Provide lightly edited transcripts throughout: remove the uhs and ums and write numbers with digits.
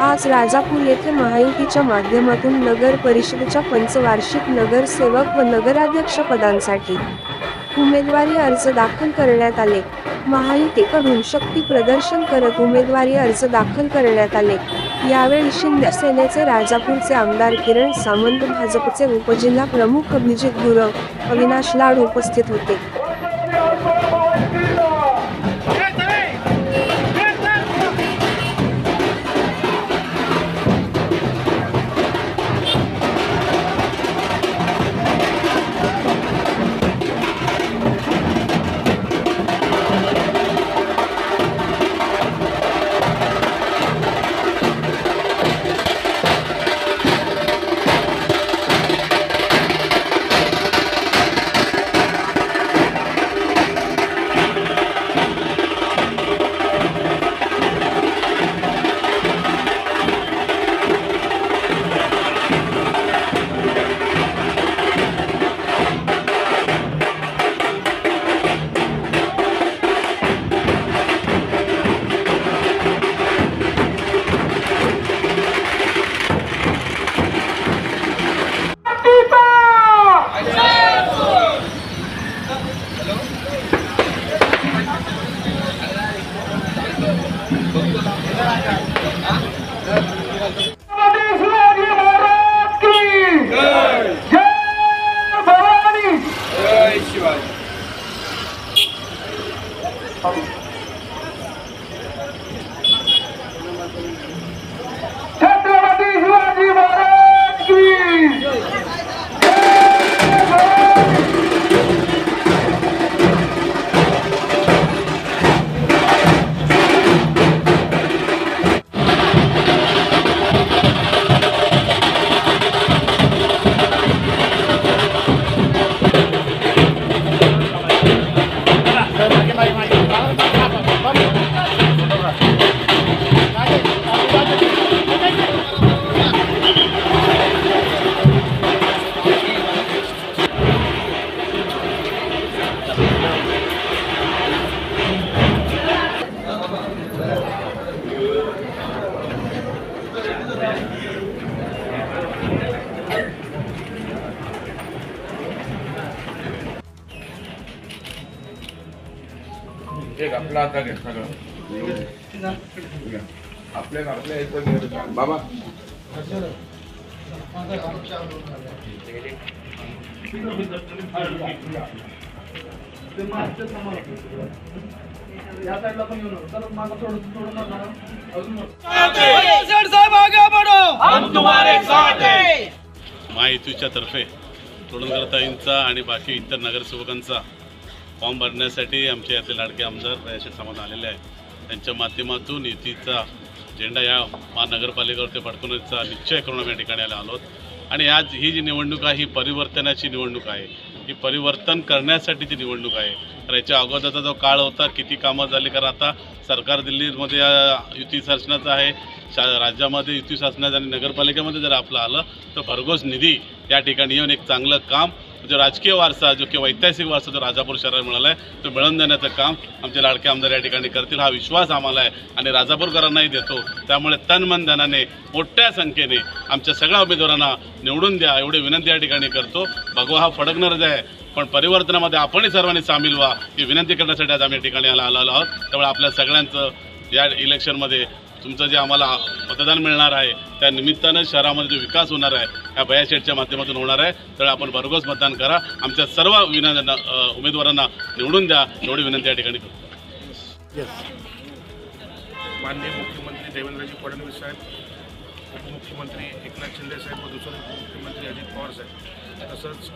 आज राजापूर येथे महायुतीच्या माध्यमातून नगर परिषदेच्या पंचवार्षिक नगरसेवक व नगराध्यक्ष पदांसाठी उमेदवारी अर्ज दाखल करण्यात आले। महायुतीकडून शक्ती प्रदर्शन करत उमेदवारी अर्ज दाखल करण्यात आले। यावेळी शिंदे सेनेचे राजापूरचे आमदार किरण सामंत, भाजपचे उपजिल्हा प्रमुख अभिजित गुरव, अविनाश लाड उपस्थित होते। एक आपला आता घे सगळं आपल्या इथं बाबा महायुतीच्या तर्फे तोडणकरताईंचा आणि बाकी इतर नगरसेवकांचा फॉर्म भरण्यासाठी आमच्या यातले लाडके आमदार प्रयासक समाज आलेले आहेत। त्यांच्या माध्यमातून युतीचा झेंडा या महानगरपालिकेवरती फडकवण्याचा निश्चय करून आम्ही या ठिकाणी आलो आहोत। आणि आज ही जी निवडणूक आहे ही परिवर्तनाची निवडणूक आहे, ही परिवर्तन करण्यासाठीची निवडणूक आहे। तर याच्या अगोदरचा जो काळ होता किती कामं झाली, कारण आता सरकार दिल्लीमध्ये युती शासनाचं आहे, राज्यामध्ये युती शासनाचं आणि नगरपालिकेमध्ये जर आपलं आलं तर भरघोस निधी या ठिकाणी येऊन एक चांगलं काम जो राजकीय वारसा जो किंवा ऐतिहासिक वारसा जो राजापूर शहराला मिळाला आहे तो मिळवून देण्याचं काम आमचे लाडके आमदार या ठिकाणी करतील हा विश्वास आम्हाला आहे आणि राजापूरकरांनाही देतो। त्यामुळे तन मन धनाने मोठ्या संख्येने आमच्या सगळ्या उमेदवारांना निवडून द्या एवढी विनंती या ठिकाणी करतो। भगवा हा फडकणारच आहे, पण परिवर्तनामध्ये आपणही सर्वांनी सामील व्हा ही विनंती करण्यासाठी आज आम्ही या ठिकाणी आलो आहोत। त्यामुळे आपल्या सगळ्यांचं या इलेक्शनमध्ये तुमचं जे आम्हाला मतदान मिळणार आहे त्या निमित्तानं शहरामध्ये जो विकास होणार आहे ह्या भैया शेठच्या माध्यमातून होणार आहे। तर आपण भरघोस मतदान करा, आमच्या सर्व उमेदवारांना निवडून द्या एवढी विनंती या ठिकाणी करतो। माननीय मुख्यमंत्री देवेंद्रजी फडणवीस साहेब, उपमुख्यमंत्री एकनाथ शिंदे साहेब व दुसरे उपमुख्यमंत्री अजित पवार साहेब, तसंच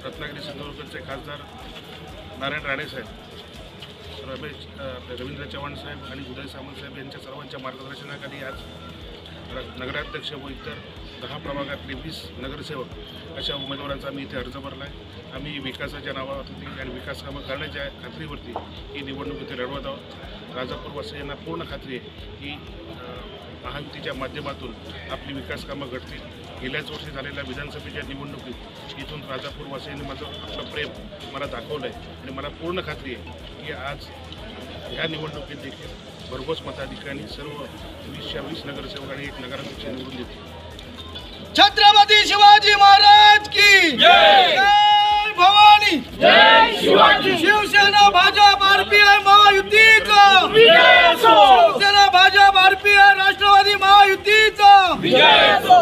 रत्नागिरी सिंधुदुर्गचे खासदार नारायण राणे साहेब, रवींद्र चव्हाण साहेब आणि उदय सामंत साहेब यांच्या सर्वांच्या मार्गदर्शनाखाली आज नगराध्यक्ष व इतर 10 प्रभागातले 20 नगरसेवक अशा उमेदवारांचा आम्ही इथे अर्ज भरला आहे। आम्ही विकासाच्या नावावरती आणि विकास कामं करण्याच्या खात्रीवरती ही निवडणूक इथे लढवत आहोत। राजापूरवासियांना पूर्ण खात्री आहे की महायुतीच्या माध्यमातून आपली विकास कामं घडतील। गेल्याच वर्षी झालेल्या विधानसभेच्या निवडणुकीत इथून राजापूरवासियांनी आपलं प्रेम मला दाखवलं आहे आणि मला पूर्ण खात्री आहे की आज ह्या निवडणुकीत देखील भरघोस मताधिकाऱ्यांनी सर्व 20 नगरसेवक आणि 1 नगराध्यक्ष निवडून दिले. छत्रपती शिवाजी महाराज की जय भवानी, जय शिवाजी. शिवसेना भाजप आरपीआय महायुतीचा विजय असो. शिवसेना भाजप आरपीआय राष्ट्रवादी महायुतीचा विजय असो.